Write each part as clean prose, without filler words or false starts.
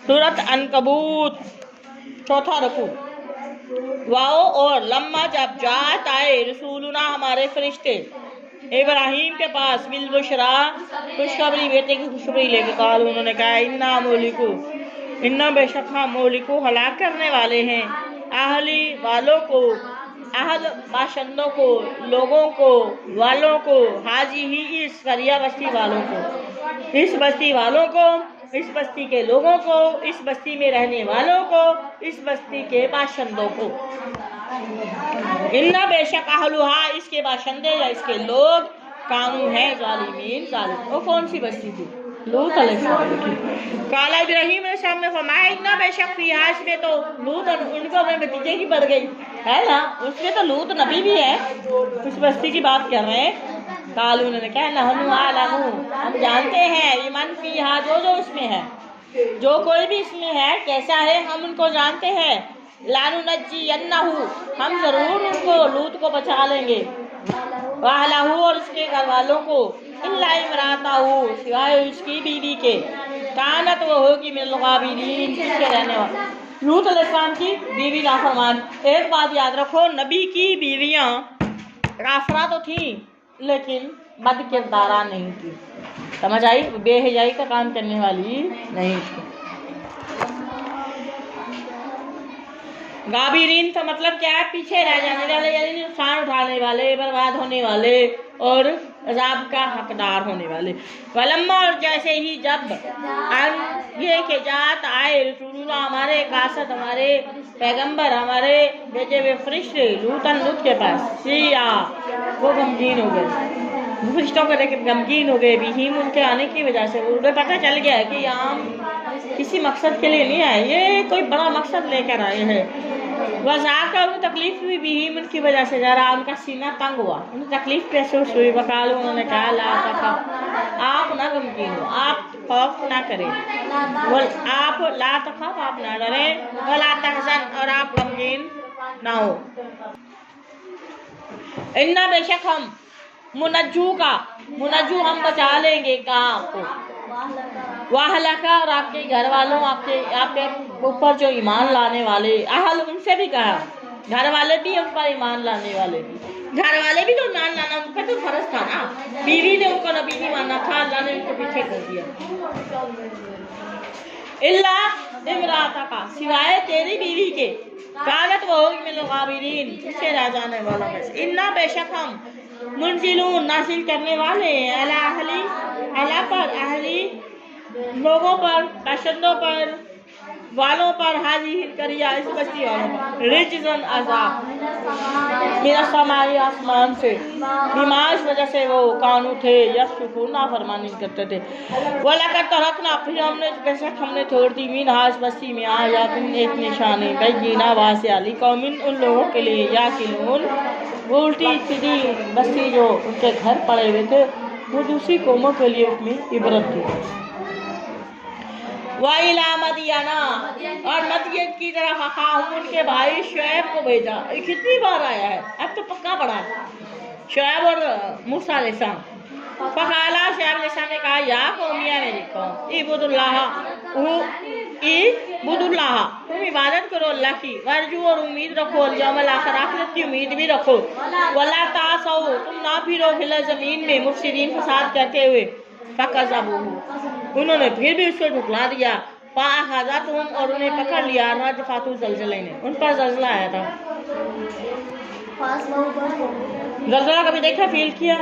सूरत अनकबूत चौथा रुकू। वाओ और लम्मा जब जात आए रसूलुना हमारे फरिश्ते इब्राहिम के पास बिल बुशरा खुशखबरी बेटे की खुशखबरी लेके काल उन्होंने कहा इन्ना बेशक हम मोलिको हलाक करने वाले हैं आहली वालों को अहल बाशिंदों को लोगों को वालों को हाजी ही इस करिया बस्ती वालों को इस बस्ती वालों को इस बस्ती के लोगों को इस बस्ती में रहने वालों को इस बस्ती के बाशिंदों को इन्ना बेशक अहलुहा इसके बाशिंदे या इसके लोग कानू है जालिमीन जालिम। वो कौन सी बस्ती थी? लूत अलैहिस्सलाम की। काला इब्राहिम ने सामने फरमाया इन्ना बेशक फिहाश में तो लूत उनको अपने भतीजे की पड़ गई है ना, उसमें तो लूत नबी भी है, उस बस्ती की बात कर रहे हैं। कालू ने कहा नहनु आलमू हम जानते हैं ईमान फिहा जो उसमें है, जो कोई भी इसमें है कैसा है हम उनको जानते हैं। लानू नज्जी अन्नहु हम जरूर उनको लूत को बचा लेंगे, वाहलाहू और उसके घर वालों को, इल्ला इमराताहू सिवाय उसकी बीवी के, कानत वो होगी मिनल गाबिरीन पीछे रहने वाला। लूत अलैहिस्सलाम की बीवी नाफरमान। एक बात याद रखो, नबी की बीवियां काफरा तो थी लेकिन बद किरदारा नहीं थी, समझ आई? बेहयाई का काम करने वाली नहीं थी। गाबिरीन का मतलब क्या है? पीछे रह जाने वाले, यानी नुकसान उठाने वाले, बर्बाद होने वाले और अजाब का हकदार होने वाले। वलम्मा और जैसे ही जब ये के जात आए रसूलुल्लाह हमारे कासत हमारे पैगंबर हमारे भेजे हुए फरिश्ते लूत के पास सिया वो गमगीन हो गए, फरिश्तों को देख गमगीन हो गए। बिहीम उनके आने की वजह से उन्हें पता चल गया कि आम किसी मकसद के लिए नहीं आए, ये कोई बड़ा मकसद लेकर आए हैं। वज़ाकर उन्हें तकलीफ हुई बिहीम उनकी वजह से, जरा उनका सीना तंग हुआ, उन्हें तकलीफ महसूस हुई। वकालू उन्होंने कहा ला तखफ आप ना गमगीन हो, आप खौफ ना करें, आप ला तखफ आप ना डरें, वला तहज़न और आप गमगीन ना हो। इन्ना बेशक हम मुनज्जू हम बचा लेंगे का आपको, वाहलका और आपके घर वालों आपके ऊपर जो ईमान लाने वाले, अहल उनसे भी कहा घर वाले भी उन पर ईमान लाने वाले भी, घर वाले भी तो ईमान लाना उनका तो फर्ज था ना, बीवी ने उनको नबी नहीं मानना था, अल्लाह ने उनको पीछे कर दिया। इल्ला इमराता का सिवाय तेरी बीवी के, कानत वो होगी मिनल गाबिरीन पीछे रह जाने वालों में से। इन्ना बेशक हम मुनजिलून नासिल करने वाले अला पर अहली लोगों पर बाशिंदों पर वालों पर हाजी करिया इस बस्ती वालों पर रिजन अज़ाब मेरा समाई आसमान से बीमाश वजह से वो कानू थे या सुकून नाफरमानी करते थे। वलाकर तरकना फिर हमने बेशक हमने छोड़ दी मीन हाज बस्ती में आया एक निशानी बैगीना वासियाली कौमिन उन लोगों के लिए या किलून वो उल्टी सीधी बस्ती जो उनके घर पड़े हुए थे वो दूसरी कौमों के लिए उसमें इबरत थी। वाइला मदियाना और मदियन की तरफ अखाहुम उनके भाई शुएब को भेजा। कितनी बार आया है, अब तो पक्का पड़ा है शुएब और मूसा अलैहिस्सलाम। फकाला शुएब अलैहिस्सलाम ने कहा या कौमिया मेरी कौम इबुदुल्लाह तुम इबादत करो अल्लाह की, वर्जू और उम्मीद रखो यौमल आखिर आखिरत की उम्मीद भी रखो, वला तासौ तुम ना फिरो फिल जमीन में मुफसिदीन फसाद करते हुए। फकज़बूहु उन्होंने फिर भी उसको झुकला दिया, फाअख़ज़तहुम और उन्हें पकड़ लिया रजफ़तु ज़लज़ले ने, उन पर ज़लज़ला आया था। ज़लज़ला कभी देखा फील किया?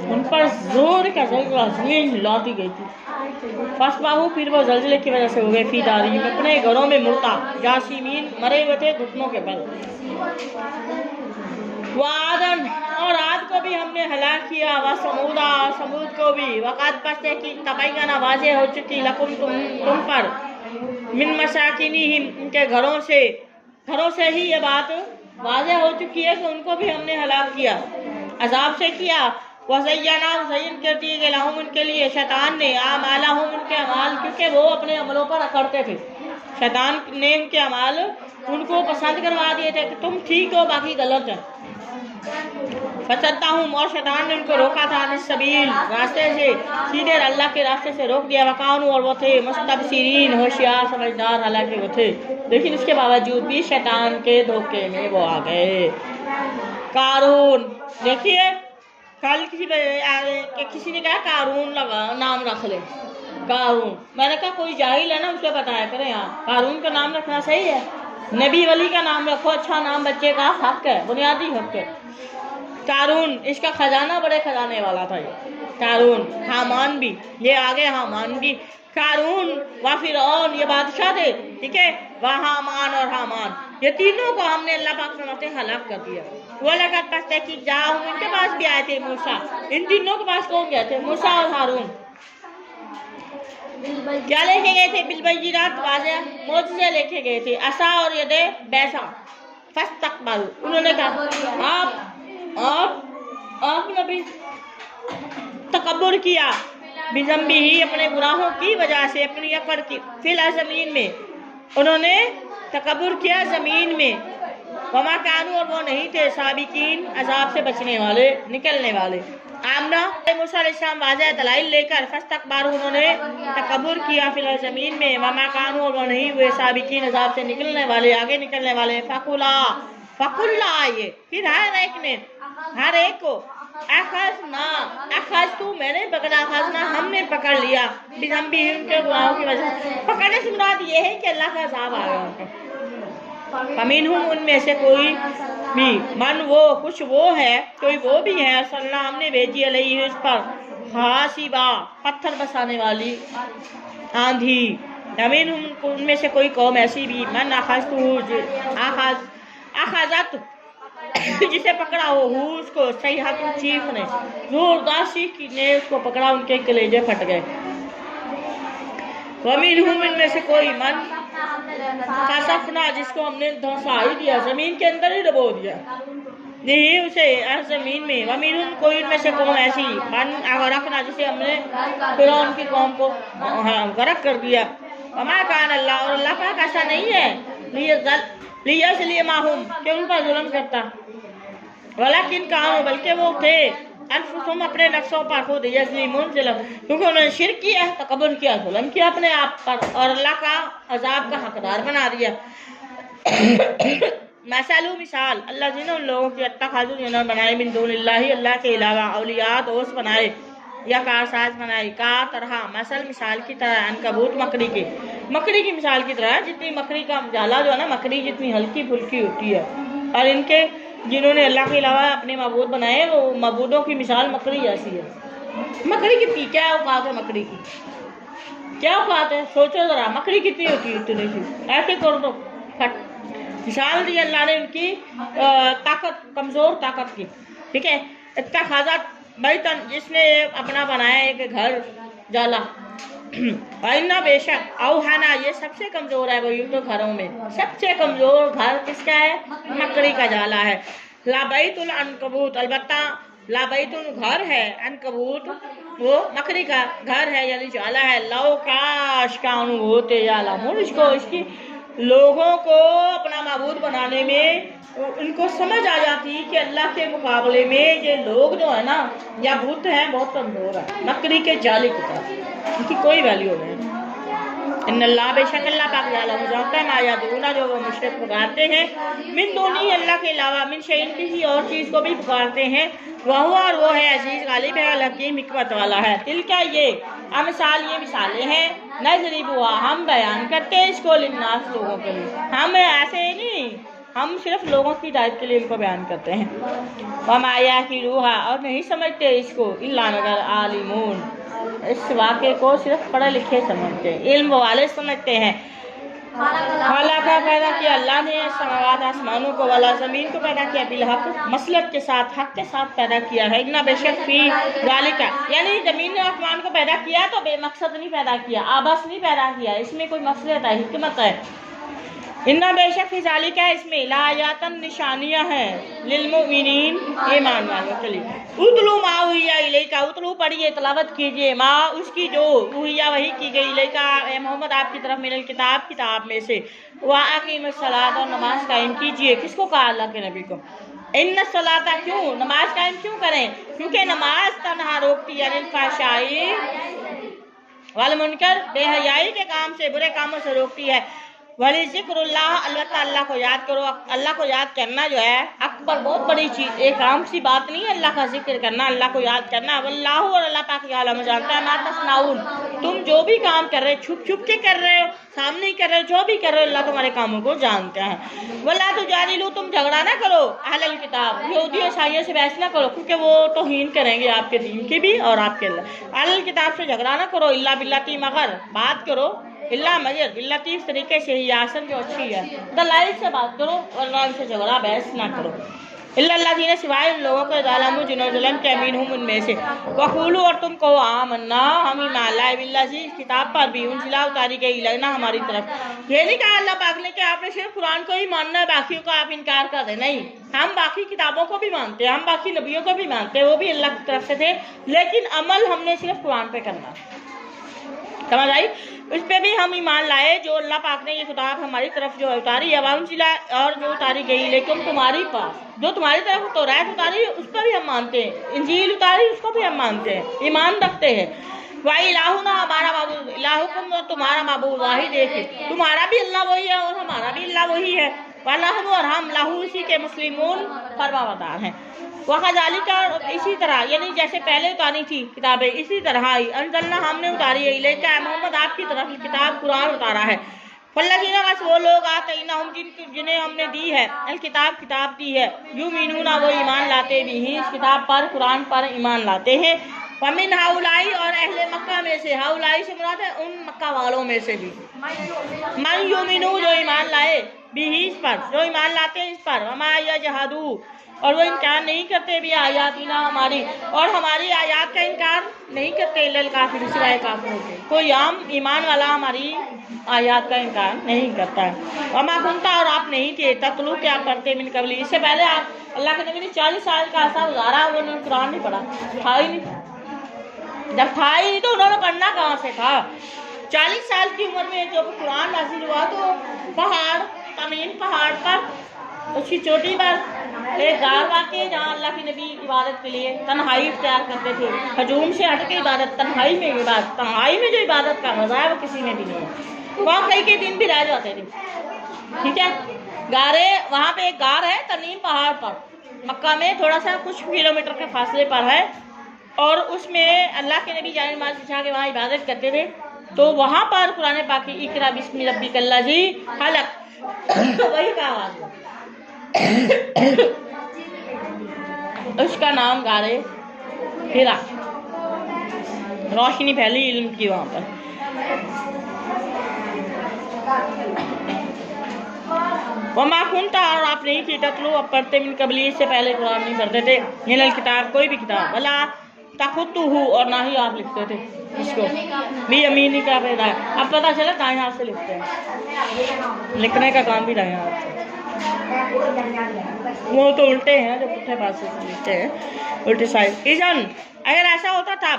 उन पर जोर का ज़लज़ला ज़मीन हिलाती गई थी। फसबाहु फिर वो ज़लज़ले की वजह से हो गए फी दारिहिम अपने घरों में मुर्दा जासिमीन मरे हुए थे घुटनों के बल। वादन और आद को भी हमने हलाक किया, व समूद को भी, वक़द पस्ते की तबय्यन वाज़े हो चुकी लकुम तुम पर मिन मसाकिनिहिम उनके घरों से ही ये बात वाज़े हो चुकी है कि उनको भी हमने हलाक किया, अजाब से किया। वज़य्यना ज़य्यन कर दिए गए लहुम उनके लिए शैतान ने आमालहुम उनके अमाल, क्योंकि वो अपने अमलों पर अकड़ते थे, शैतान ने उनके अमाल उनको पसंद करवा दिए थे कि तुम ठीक हो बाकी गलत है। फसद्दाहुम, और शैतान ने उनको रोका था, अनिस सबील, रास्ते से, सीधे अल्लाह के रास्ते से रोक दिया। वकानू, और वो थे मुस्तबसिरीन, होशियार समझदार, हालांकि वो थे, लेकिन उसके बावजूद भी शैतान के धोखे में वो आ गए। कारून, देखिए कल किसी ने कहा कारून लगा नाम रख ले, कारून, मैंने कहा कोई जाहिल है ना उसे बताया करें। यहाँ कारून का नाम रखना सही है? नबी वली का नाम रखो, अच्छा नाम बच्चे का हक है, बुनियादी हक है। कारून, इसका खजाना बड़े खजाने वाला था ये कारून। हामान भी, ये आगे हामान भी, कारून व फिरौन, ये बादशाह थे, ठीक है, वह हामान और हामान, ये तीनों को हमने अल्लाह पाक फरमाते हलाक कर दिया। वो लगा पता कि जाओ, इनके पास भी आए थे मूसा, इन तीनों के पास कौन गए थे? मूसा और हारून। क्या लेके गए थे? बिलबय्यिनात, वाज़ेह मोज़िज़े लेके गए थे, असा और यदे बैसा। फस्तकबरू, उन्होंने कहा आप नबी तकब्बुर किया, बिज़म्बी ही, अपने गुनाहों की वजह से, अपनी अकड़ की, फिल ज़मीन में, उन्होंने तकब्बुर किया ज़मीन में। वमा कानू, और वो नहीं थे, साबिकीन, अजाब से बचने वाले, निकलने वाले। आमना मूसा अलैहिस्सलाम वाज़ेह दलाइल लेकर, फस्तकबारू, उन्होंने तकब्बुर किया, फिल ज़मीन में, वमा कानू, और वो नहीं हुए, साबिकीन, अजाब से निकलने वाले, आगे निकलने वाले। फकुल्ला, ये फिर हर एक को अखज़ तू, मैंने पकड़ा, अखज़ना, हमने पकड़ लिया, बिज़म्बी, उनके गुनाहों की वजह से। पकड़ने से मुराद ये है कि अल्लाह का अज़ाब आ गया उनको। फमिनहुम, उनमें से कोई भी, मन वो, कुछ वो है, कोई वो भी है, अरसलना, हमने भेजी, अलैहि, उस पर, हासिबा, पत्थर बसाने वाली आंधी। फमिनहुम, उनमें से कोई कौम ऐसी भी, मन अखज़त, जिसे पकड़ा हो, उसको सही हाथ चीख ने, जोरदार चीख ने उसको पकड़ा, उनके कलेजे फट गए। वमिनहुम, इनमें से कोई, मन खसफना, जिसको हमने धंसा ही दिया, जमीन के अंदर ही डबो दिया, नहीं उसे जमीन में। वमिनहुम, कोई इनमें से कौम ऐसी, मन अगरकना, जिसे हमने फिरौन की कौम को गरक कर दिया। वमा कान अल्लाह, और अल्लाह पाक ऐसा नहीं है, लियज़लिमहुम, कि उन पर जुल्म करता, वलाकिन कानू, बल्कि वो थे, अनफुसहुम, अपने नफ्सों पर खुद, यज़लिमून, क्योंकि उन्होंने शिर्क किया, तकब्बुर किया, जुल्म किया अपने आप पर, और अल्लाह का अजाब का हकदार बना दिया। मसलू, मिसाल, अल्लाह जिन्होंने उन लोगों की अत्तखज़ू, जिन्होंने बनाए, मिन दूनिल्लाहि, अल्लाह के अलावा, औलिया, दोस्त बनाए, या कारसाज बनाई, का तरह, मसल, मिसाल की तरह, अनकबूत, मकड़ी की मिसाल की तरह, जितनी मकड़ी का जाला जो है ना, मकड़ी जितनी हल्की फुल्की होती है, और इनके जिन्होंने अल्लाह के अलावा अपने मबूद बनाए, वो मबूदों की मिसाल मकड़ी जैसी है। मकड़ी कितनी, क्या औकात है मकड़ी की, क्या औकात है? सोचो जरा, मकड़ी कितनी होती है, इतनी सी, ऐसे कर दो फट। मिसाल दी अल्लाह ने उनकी ताकत, कमज़ोर ताकत की, ठीक है। इत्तखज़त बैतन, जिसने अपना बनाया एक घर, जाला। इन्ना, बेशक, औहाना, ये सबसे कमज़ोर है, वही तो घरों में सबसे कमज़ोर घर किसका है? मकड़ी का जाला है। लाबैतुल अनकबूत, अलबत्ता लाबैतुल घर है, अनकबूत वो मकड़ी का घर है, यानी जाला है। लौ काश कानू होते यालमून, इसको, इसकी लोगों को अपना माबूद बनाने में उनको समझ आ जाती कि अल्लाह के मुकाबले में ये लोग जो है ना, या बुत हैं, बहुत कमज़ोर है, मकड़ी के जाले की तरह, इनकी कोई वैल्यू नहीं। इन्नल्लाह, बेशक अल्लाह पाक यालमु, जानता है, मा यादूना, जो वो मुशरिक पुकारते हैं, मिन दूनी, अल्लाह के अलावा, मिन शैइन, किसी और चीज़ को भी पुकारते हैं, वह, और वो है, अजीज़ गालिब है, अल हकीम, हिकमत वाला है। तिलका, ये अमसाल, ये मिसालें हैं, नज़रिबुहा, हम बयान करते हैं इसको, लिन्नास, लोगों के लिए, हम ऐसे नहीं, हम सिर्फ लोगों की हिदायत के लिए इनको बयान करते हैं। वमा याक़िलूहा, और नहीं समझते इसको, इल्ला मगर आलिमून, इस वाक़े को सिर्फ पढ़े लिखे समझते हैं, इल्म वाले समझते हैं। खलक़ा, पैदा किया अल्लाह ने, समावात, आसमानों को, वाला, ज़मीन को पैदा किया, बिलहक़, मसलक के साथ, हक़ के साथ पैदा किया है। इन्ना, बेशक, फी ज़ालिका, यानी ज़मीन ने आसमान को पैदा किया तो बेमकसद नहीं पैदा किया, आबस नहीं पैदा किया, इसमें कोई मसलहत है, हिकमत है। इन्ना, बेशक, फी ज़ालिका, इसमें लायातन, निशानियाँ हैं, लिलमुमिनीन, ईमान वालों के लिए। उतलू मा उहिया इलैका, उतलू पढ़िए, तलावत कीजिए, माँ उसकी जो उहिया वही की गई, इलैका ए मोहम्मद आपकी तरफ, मिनल किताब में से, व अकीमुस सलात, और नमाज कायम कीजिए। किसको कहा? अल्लाह के नबी को। इन सलाता, क्यों नमाज कायम क्यों करें? क्योंकि नमाज तन्हा रोकती है अनिल फहशाई वल मुनकर, बेहयाई के काम से, बुरे कामों से रोकती है। वली जिक्रुल्लाह, अलबत्ता अल्लाह को याद करो। अल्लाह को याद करना जो है अकबर, बहुत बड़ी चीज़, एक आम सी बात नहीं है अल्लाह का जिक्र करना, अल्लाह को याद करना। वल्लाहु, और अल्लाह पाक आलम जानता है, मा तस्नाउन, तुम जो भी काम कर रहे हो, छुप छुप के कर रहे हो, सामने ही कर रहे हो, जो भी कर रहे हो, अल्लाह तुम्हारे कामों को जानता है। वल्ला तुजादिलू, तुम झगड़ा ना करो अहलल किताब, यहूदी ईसाइयों से बहस ना करो, क्योंकि वो तौहीन करेंगे आपके दीन की भी और आपके अहलल किताब से झगड़ा ना करो। इल्ला बिल्लती, मगर बात करो, इल्ला मगर बिल्लतीफ तरीके से ही, आसन जो अच्छी है, दलाइल से बात करो, वरना उनसे झगड़ा बहस ना करो। इल्लल्लाज़ीना, सिवाय उन लोगों के ज़ालमू जिन्होंने ज़ुल्म किया, मिनहुम, उनमें से। वक़ूलू, और तुम कहो, आमन्ना, हम ईमान लाए, बिल्लज़ी, किताब पर भी, उनज़िला, उतारी गई, इलैना, हमारी तरफ। ये नहीं कहा अल्लाह पाक ने कि आपने सिर्फ कुरान को ही मानना है, बाकियों का आप इनकार कर दें, नहीं, हम बाकी किताबों को भी मानते हैं, हम बाकी नबियों को भी मानते हैं, वो भी अल्लाह की तरफ से थे, लेकिन अमल हमने सिर्फ कुरान पे करना। समझ आई? उस पर भी हम ईमान लाए जो अल्लाह पाक ने ये किताब हमारी तरफ जो उतारी है, वाउंजिला, और जो उतारी गई, लेकिन तुम्हारी पास जो तुम्हारी तरफ तौरात उतारी उस पर भी हम मानते हैं, इंजील उतारी उसको भी हम मानते हैं, ईमान रखते हैं। वाई इलाहुना, हमारा माबूद, इलाहुकुम, और तुम्हारा माबूद वाहिद एक है, तुम्हारा भी अल्लाह वही है और हमारा भी अल्लाह वही है। वनहनु, और हम लहू, इसी के मुस्लिमून, फरमाबरदार हैं। वक़ज़ालिका, इसी तरह, यानी जैसे पहले उतारी थी किताबें, इसी तरह ही अंज़लना, हमने उतारी है, इलैका, मोहम्मद, आपकी तरफ किताब कुरान उतारा है। फल्लज़ीना, बस वो लोग आतैनाहुम, जिन्हें हमने दी है, अल किताब दी है, युमिनूना, वो ईमान लाते भी हैं, इस किताब पर, कुरान पर ईमान लाते हैं। वमिन हाउलाई, और अहले मक्का में से, हाउलाई से मुराद है उन मक्का वालों में से भी, मन युमिनू, जो ईमान लाए, बिही, इस पर, जो ईमान लाते हैं इस पर, वमा यजहदू, और वो इनकार नहीं करते भी आयातीना, हमारी, और हमारी आयात का इनकार नहीं करते, इल्लल काफिर, सिवाय काफिरों के। कोई आम ईमान वाला हमारी आयात का इनकार नहीं करता है। वमा कुंता, और आप नहीं थे, ततलू, क्या पढ़ते, मिन कबली, इससे पहले आप अल्लाह के नबी ने 40 साल का अरसा गुजारा, उन्होंने कुरान नहीं पढ़ा, था ही नहीं, जब था ही नहीं तो उन्होंने पढ़ना कहाँ से था? 40 साल की उम्र में जब कुरान नाज़िल हुआ तो पहाड़, तमीम पहाड़ पर, उसकी चोटी पर एक गार वाक़ई, जहाँ अल्लाह की नबी इबादत के लिए तन्हाई इख्तियार करते थे, हजूम से हट के इबादत, तन्हाई में इबादत, तन्हाई में जो इबादत का मज़ा है वो किसी में भी नहीं है। वहाँ कई दिन भी रह जाते थे, ठीक है। गारे, वहाँ पे एक गार है तमीम पहाड़ पर, मक्का में थोड़ा सा कुछ किलोमीटर के फासले पर है, और उसमें अल्लाह के नबी जाने नमाज बिछा के वहाँ इबादत करते थे। तो वहाँ पर कुरान पाक की इकरा बिस्मि रब्बिकल्लज़ी खलक़, वही का आवाज़, उसका नाम गारे हिरा, रोशनी फैली इल्म की वहाँ पर। वमा कुंता, और आप नहीं थी, ततलू, अब पढ़ते, मिन कबली, से पहले कुरान नहीं पढ़ते थे, मिनल किताब, कोई भी किताब, वला तखुतुहु, और ना ही आप लिखते थे इसको, भी अमीनी का पैदा है। अब पता चला दाएं हाथ से लिखते हैं, लिखने का काम भी दाएं हाथ से, वो तो उल्टे हैं जो पुट्ठे पासे से लिखते हैं, उल्टे साइड। इज़न, अगर ऐसा होता था,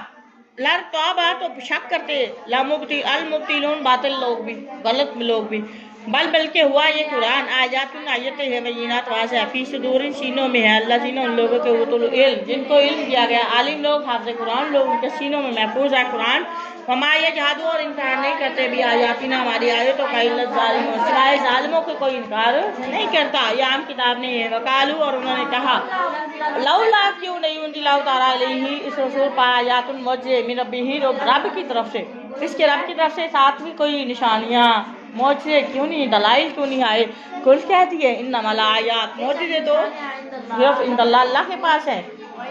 लर तो शक करते, ला मुब्तिल, अल मुब्तिलून, बातिल लोग भी, गलत लोग भी, बल्कि हुआ ये कुरान आयातुन, आयतें हैं, बय्यिनात, वाज़ेह, फी सुदूरिन, सीनों में है, अल्लज़ीना, उन लोगों के उतुल इल्म, जिनको इल्म दिया गया, आलिम लोग, हाफ़िज़ कुरान लोग, उनके सीनों में महफूज है कुरान। वमा यजहदू, और इनकार नहीं करते भी आयातिना, हमारी आयतों का, इल्ला ज़ालिमून, सिवाय ज़ालिमों के कोई इनकार नहीं करता। ये आम किताब नहीं है। वकालू, और उन्होंने कहा, लौला, क्यों नहीं उनज़िला उतारा अलैहि, इस रसूल पर आयातुन मुअज्जिज़ मिन रब्बिही, रब की तरफ से, इसके रब की तरफ से साथ भी कोई निशानियाँ, मोजे क्यों नहीं, दलाइल क्यों नहीं आए? कुल कहती है इन्नमा आयात, मोजे तो सिर्फ इंदल्लाह, अल्लाह के पास है।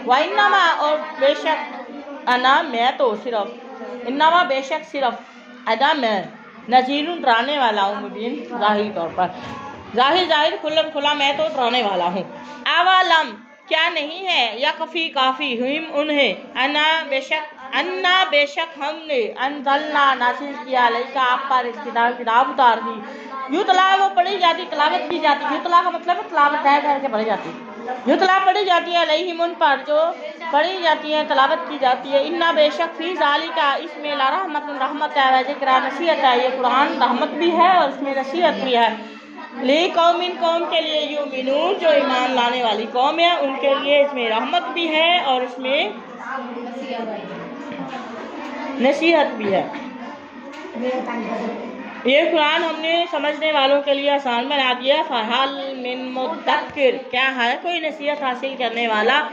व इन्नमा, और बेशक, अना, मैं तो सिर्फ, इन्नमा, बेशक सिर्फ, अदा, मैं, नज़ीरुन, डराने वाला हूँ, मुबीन, ज़ाहिर तौर पर, ज़ाहिर खुल्लम खुला मैं तो डराने वाला हूँ। अवालम, क्या नहीं है, या काफ़ी हुम, उन्हें, अन्ना, बेशक हमने, अंज़लना, नाज़िल किया, अलैका, आप पर, इस किताब उतार दी, युतला, वो पढ़ी जाती, तलावत की जाती, युतला का मतलब है तलावत ठहर के पढ़ी जाती, युतला पढ़ी जाती है, अलैहिम, उन पर, जो पढ़ी जाती है, तलावत की जाती है। इन्ना, बेशक, फी ज़ालिका, इसमें रहमत है, व ज़िक्र, नसीहत है, ये कुरान रहमत भी है और इसमें नसीहत भी है। لی قومن قوم کے لیے یؤمنون جو ایمان لانے والی قوم ہے ان کے لیے اس میں رحمت بھی ہے اور اس میں نصیحت بھی ہے۔ یہ قرآن ہم نے سمجھنے والوں کے لیے آسان بنا دیا۔ فہل من مدکر، کیا ہے کوئی نصیحت حاصل کرنے والا؟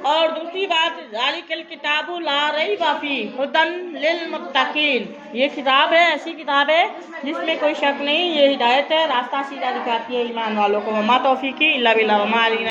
اور دوسری بات ذالک الکتاب لا ریب فیہ ھدی للمتقین، یہ کتاب ہے، ایسی کتاب ہے جس میں کوئی شک نہیں، یہ ہدایت ہے، راستہ سیدھا دکھاتی ہے ایمان والوں کو۔ وما توفیقی الا باللہ وما علینا